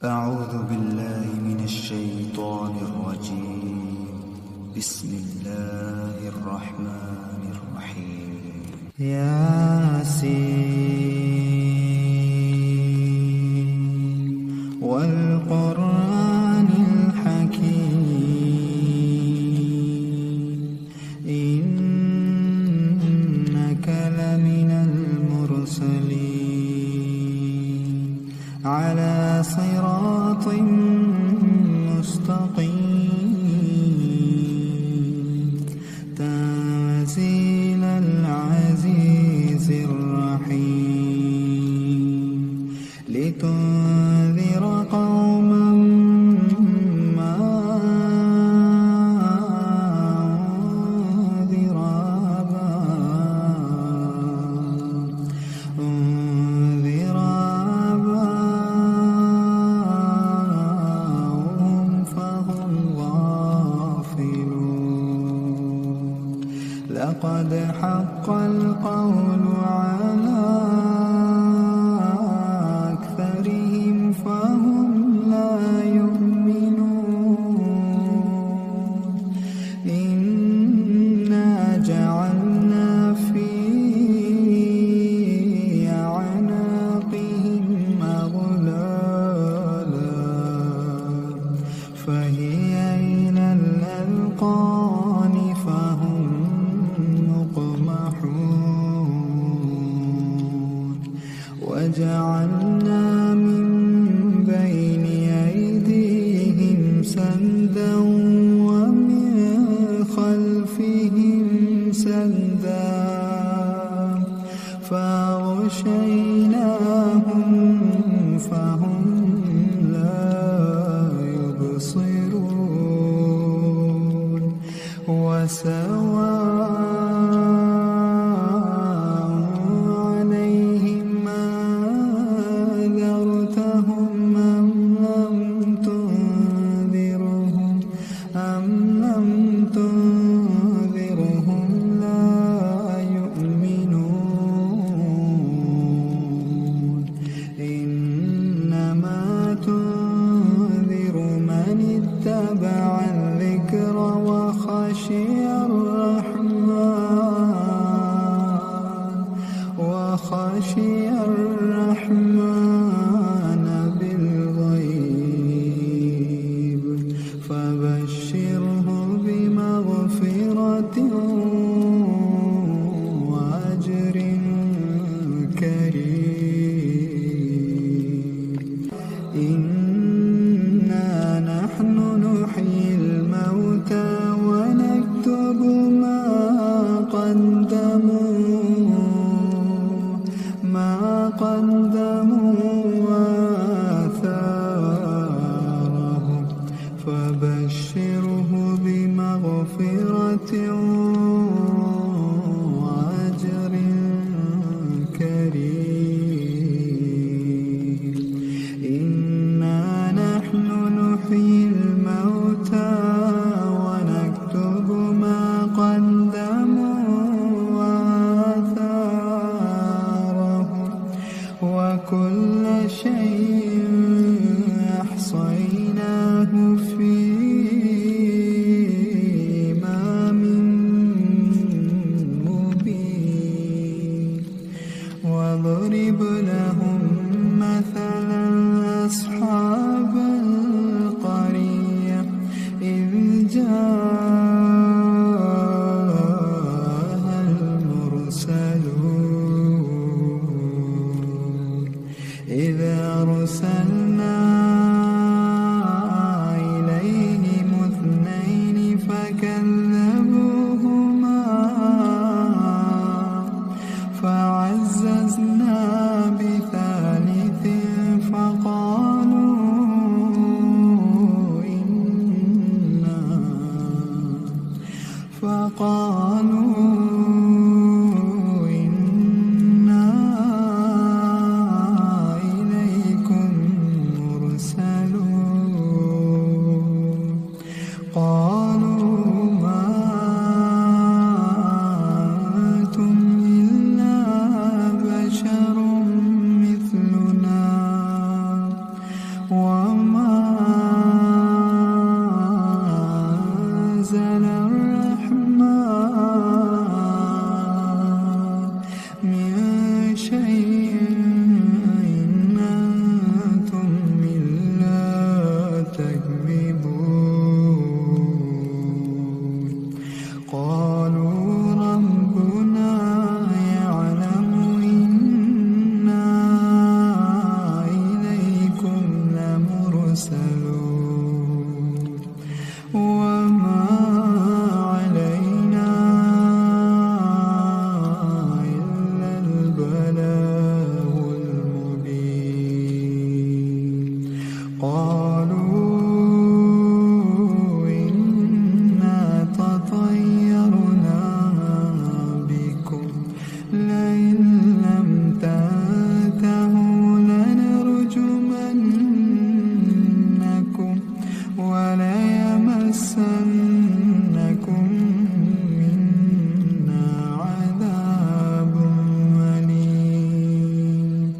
أعوذ بالله من الشيطان الرجيم. بسم الله الرحمن الرحيم. ياسين والقرآن الحكيم إنك لمن المرسلين على صراط مستقيم تنزيل العزيز الرحيم لتنذر قوما ما أنذر آباؤهم فهم غافلون. لقد حق القول على أكثرهم فهم لا يؤمنون. إنا جعلنا في أعناقهم أغلالا فهي إلى الأذقان فهم مقمحون. وجعلنا من بين أيديهم سدا ومن خلفهم سدا فأغشيناهم فهم لا يبصرون. وسواء عليهم أنذرتهم أم لم تنذرهم لا يؤمنون. إنما تنذر من اتبع الذكر وخشي الرحمن بالغيب فبشره بمغفرة وأجر كريم. إنا نحن نحيي الموتى ونكتب ما قدموا وآثارهم فبشره بمغفرة وأجر كريم. إنا نحن نحيي الموتى ونكتب ما قدموا وآثارهم وكل شيء أحصيناه في إمام مبين. واضرب لهم مثلا أصحاب القرية إذ جاءها المرسلون إذ أرسلنا إليهم اثنين فكذبوهما فعززنا بثالث فقالوا إنا إليكم وما أنزل الرحمن من شيء إن أنتم إلا تكذبون قالوا ربنا يعلم إنا إليكم لمرسلون وما علينا إلا البلاغ المبين قالوا إنا تطيرنا بكم لئن لم تنتهوا لنرجمنكم وليمسنكم منا عذاب أليم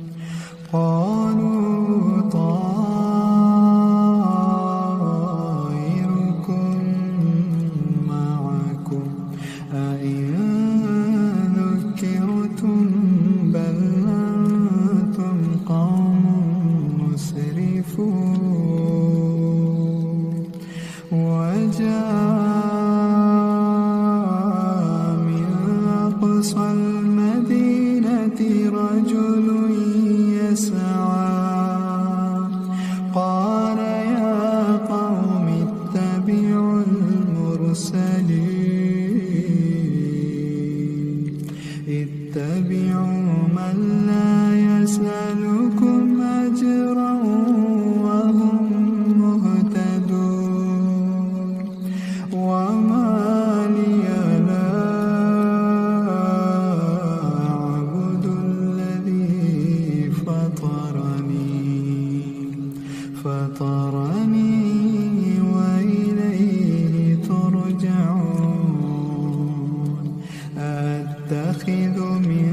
قالوا طائركم معكم أئن ذكرتم بل أنتم قوم مسرفون وجاء من أقصى المدينة رجل يسعى قال يا قوم اتبعوا المرسلين اتبعوا من لا يسألكم أجرا وهم مهتدون وما لي لا أعبد الذي فطرني وإليه ترجعون أتخذ من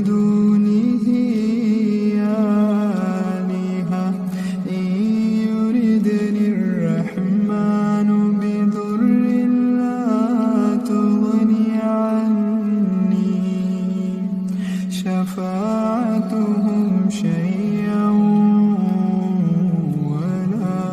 دونه آلهة إن يردني الرحمن بضر لا تغني عني شفاعتهم شيئا ولا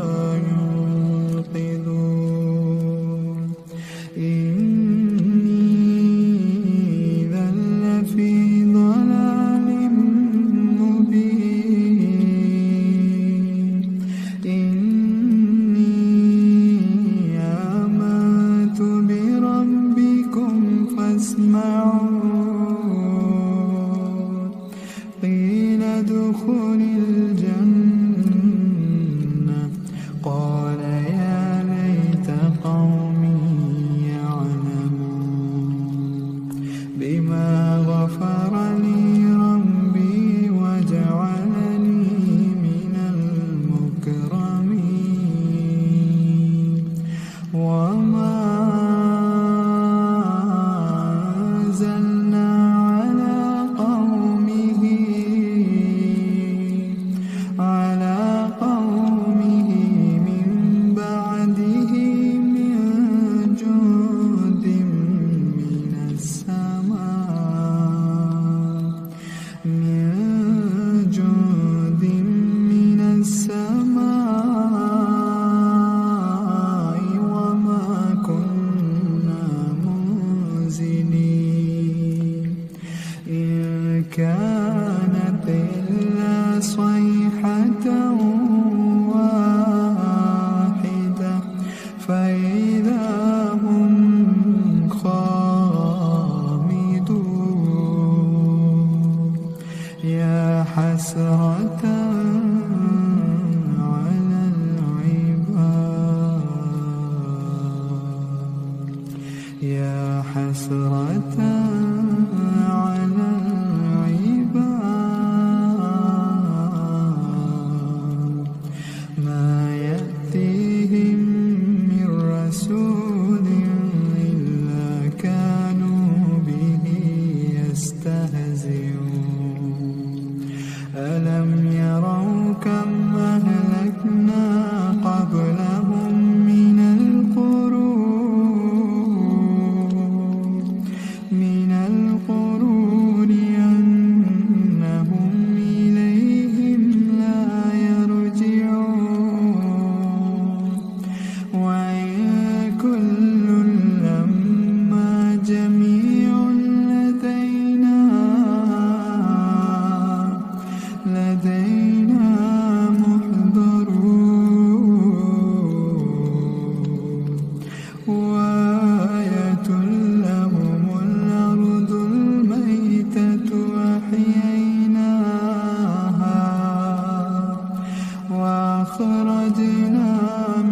فأخرجنا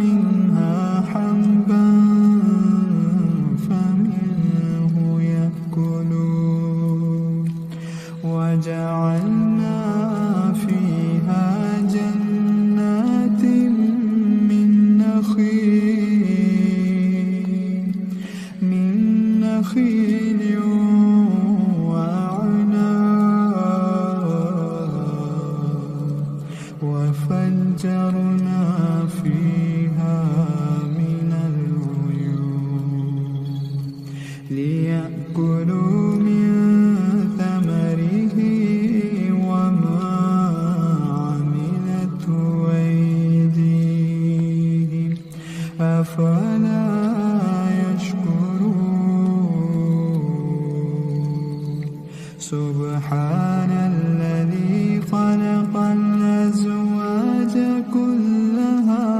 منها حبا فمنه يأكلون وجعلنا فيها جنات من نخيل وفجرنا فيها من العيون ليأكلوا من ثمره وما عملته أيديهم أفلا يشكرون سبحان الذي خلق الأزواج كلها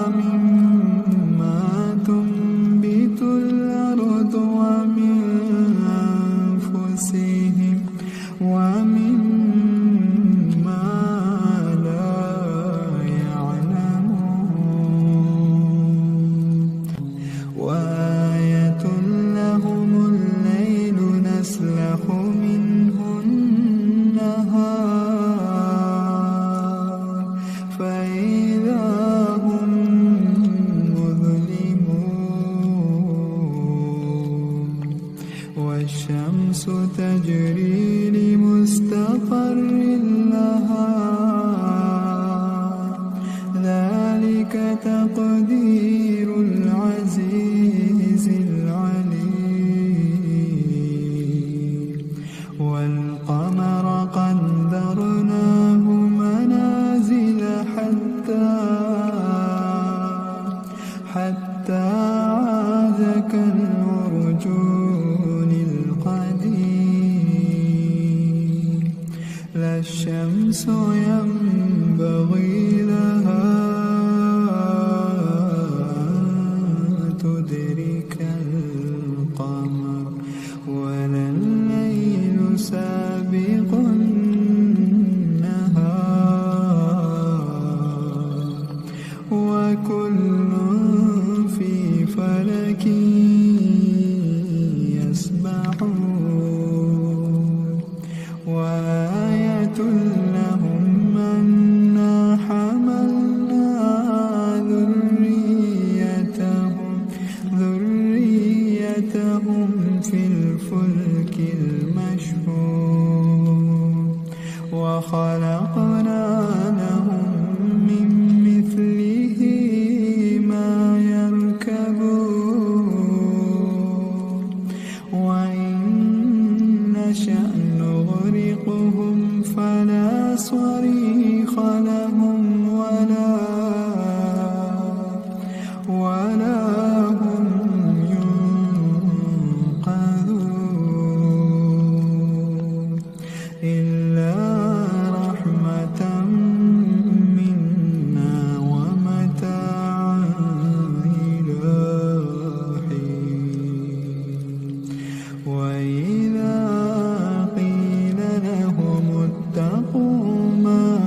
مما تنبت الأرض ومن أنفسهم ومما لا يعلمون وآية لهم الليل نسلخ منه النهار فإذا هم مظلمون والشمس تجري لمستقر لها ذلك تقدير العزيز العليم والقمر قدرناه منازل حتى عاد كالعرجون القديم لا الشمس ينبغي لها تدرك القمر ولا الليل سابق النهار وكل في فلك يسبحون وآية لهم أنا حملنا ذريتهم في الفلك المشحون وخلقنا لهم من مثله ما يركبون وإن نشأ نغرقهم فلا صريخ لهم ولا هم ينقذون إلا رحمة منا ومتاعا إلى حين وإذا قيل لهم اتقوا ما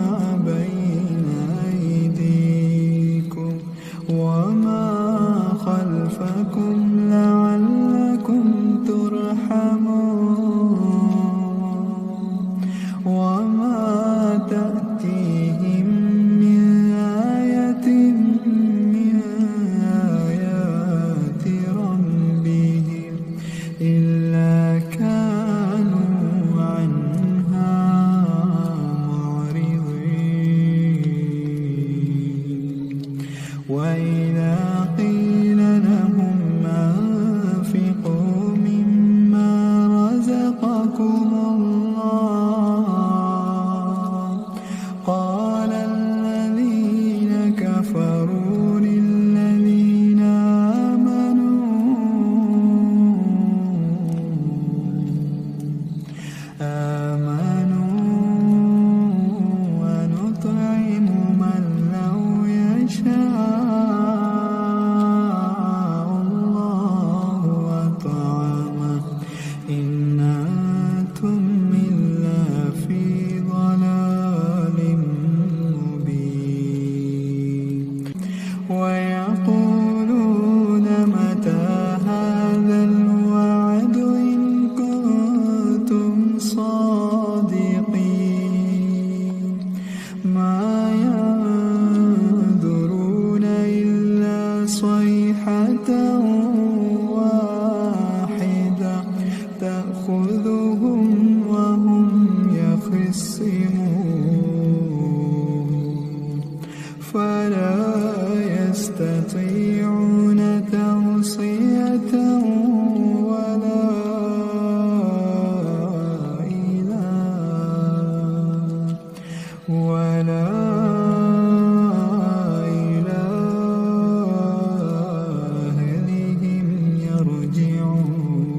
يختصمون فلا يستطيعون توصية ولا إلى أهلهم يرجعون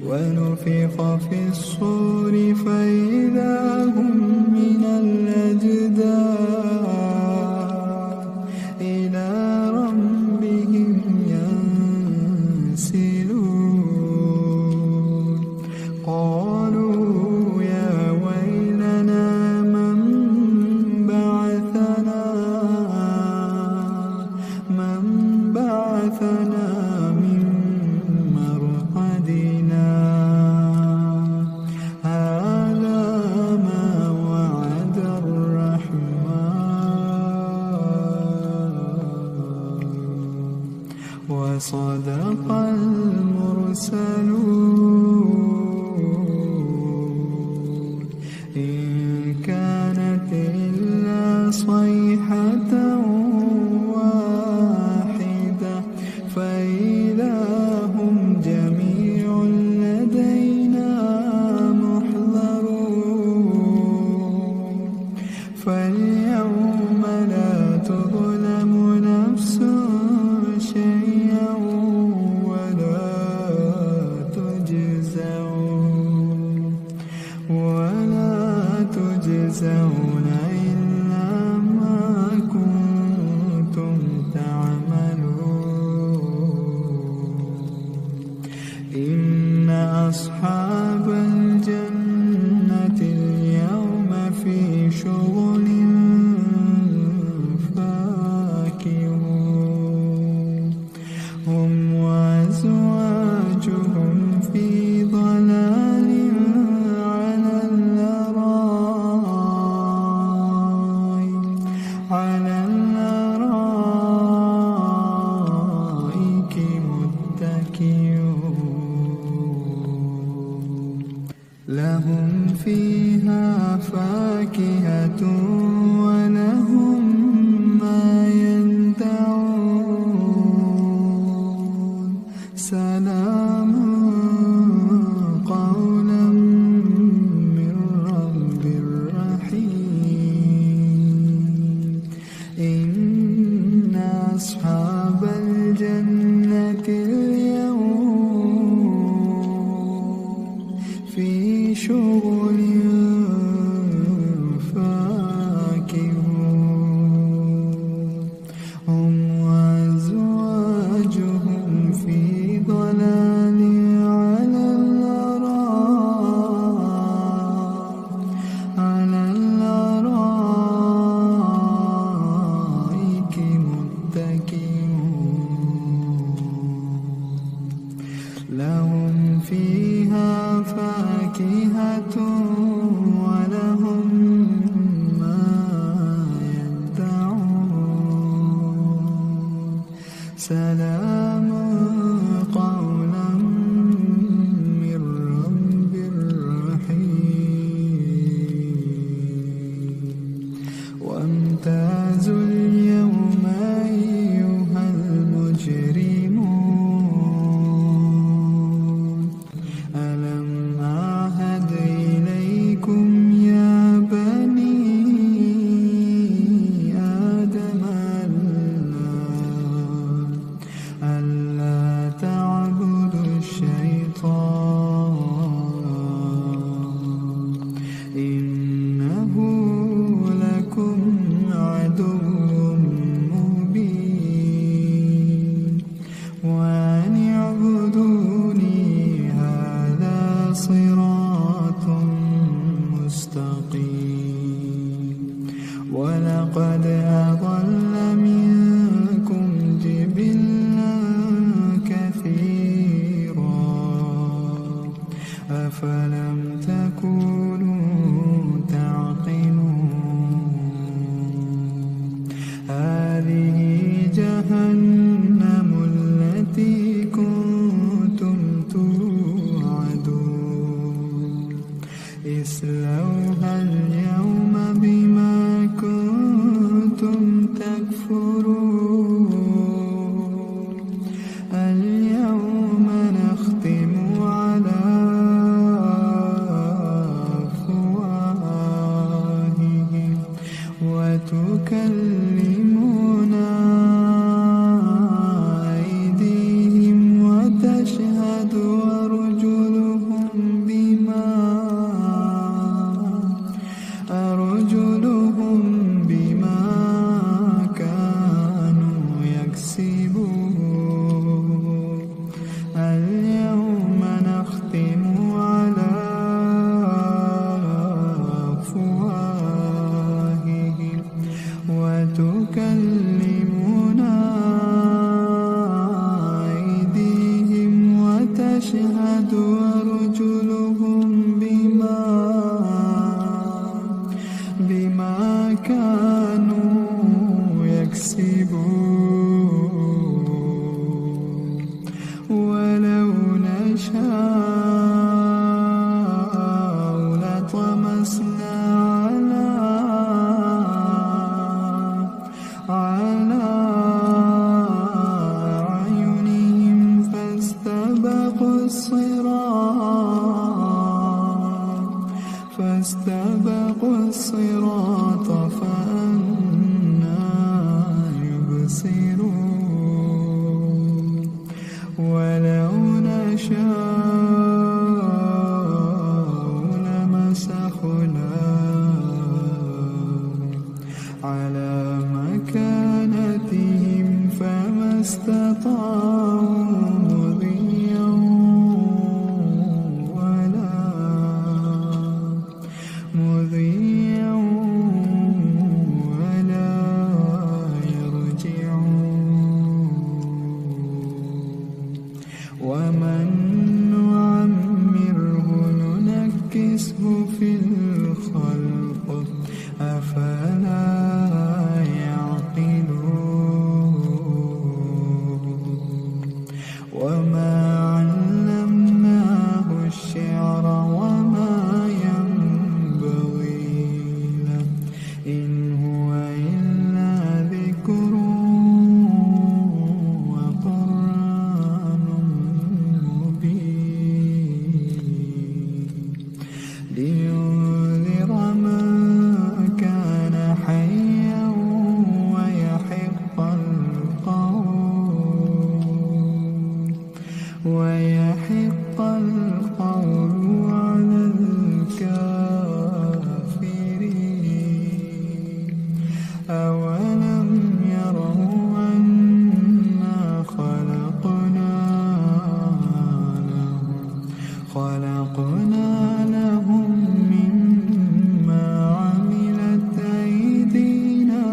ونفخ في الصور فإذا هم من الأجداث إلى ربهم ينسلون قالوا يا ويلنا من بعثنا من مرقدنا هذا ما وعد الرحمن وصدق المرسلون إن كانت إلا صيحة واحدة فإذا هم جميع لدينا محضرون فاليوم لا تظلم نفس شيئا ولا تجزون إلا ما كنتم تعملون إن أصحاب الجنة اليوم في شغل فاكهون هم وأزواجهم في ضلال على الأرائك متكئون لهم فيها فاكهة ولهم ما يدعون سلام قولا من رب رحيم إن أصحاب الجنة اليوم في شغل فاكهون هم وأزواجهم في ضلال على الأرائك متكئون. لهم فيها فاكهة اصلوها اليوم بما كنتم تكفرون اليوم نختم على أفواههم وتكلمنا أيديهم وتشهد أرجلهم بما كانوا يكسبون اليوم نختم على أفواههم وتكلمنا أيديهم وتشهد أرجلهم بما كانوا يكسبون ولو نشاء لطمسنا على أعينهم فاستبقوا الصراط فأنى يبصرون ولو نشاء لمسخناهم على مكانتهم فما استطاعوا مضيا ولا يرجعون ومن نعمره ننكسه في الخلق أفلا يعقلون وما علمناه الشعر وما إن هو إلا ذكر وقرآن مبين لينذر من كان حيا ويحق القول على الكافرين أولم يروا أنا خلقنا لهم مما عملت أيدينا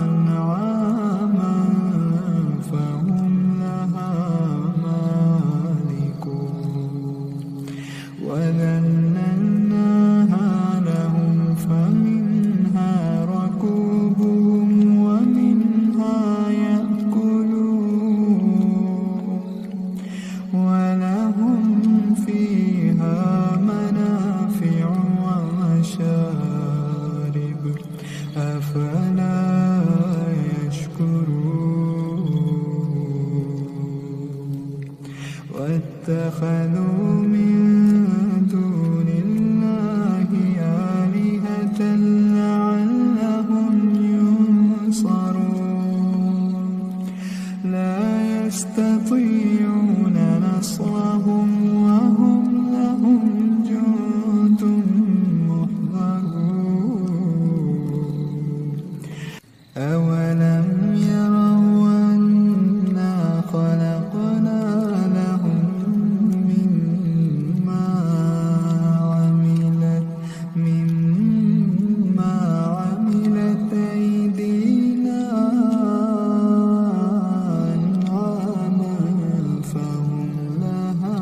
أنعاما فهم لها مالكون وذللناها لهم فمنها ركوبهم ومنها يأكلون ولهم فيها منافع ومشارب أفلا يشكرون واتخذوا من دون الله آلهة لعلهم ينصرون لا يستطيعون نصرهم وهم لهم جند محضرون أولم يروا أنا خلقنا لهم مما عملت أيدينا أنعاما فهم لها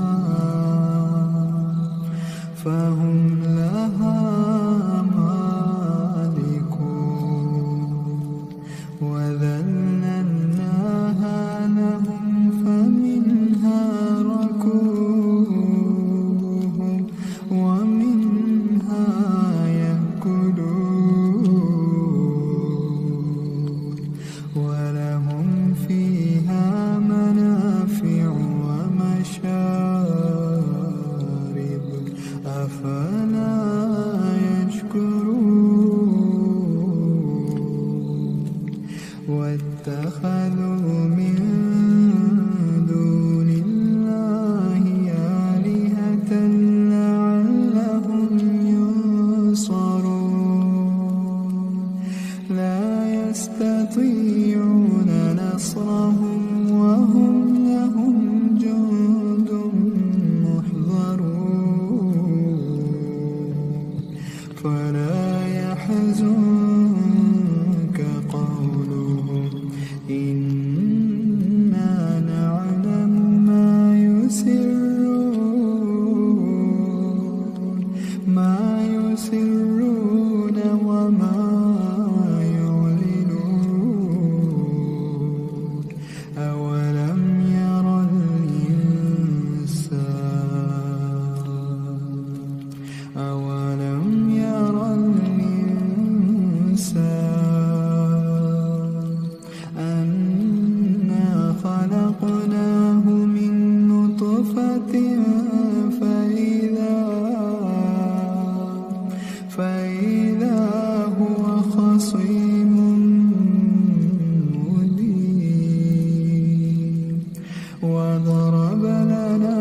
وضرب لنا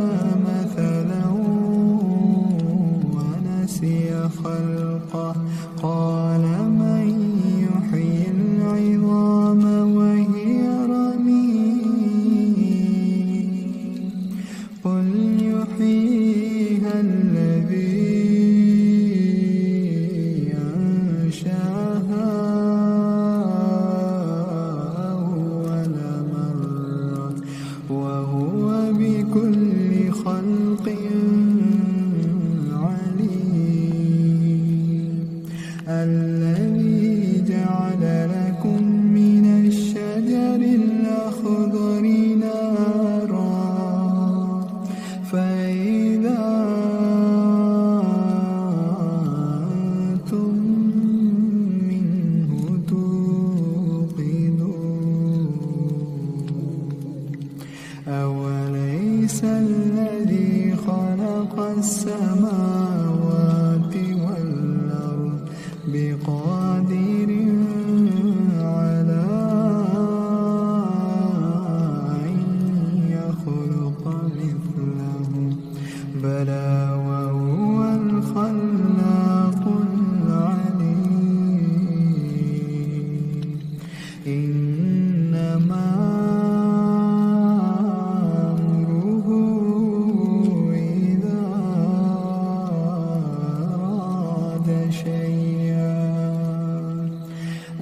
مثلا ونسي خلقه قال من يحيي العظام وهي رميم قل يحييها الذي أنشأها أول مرة وهو بكل خلق عليم الذي جعل لكم من الشجر الأخضر نارا فإذا أنتم منه توقدون أوليس الذي خلق السماوات والأرض بقادر على أن يخلق مثلهم بلى وهو الخلاق العليم إنما أمره إذا أراد شيئا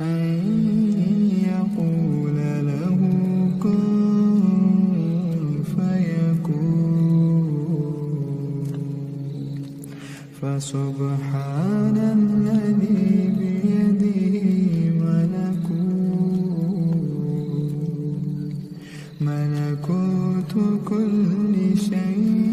أن يقول له كن فيكون فسبحان الذي بيده ملكوت كل شيء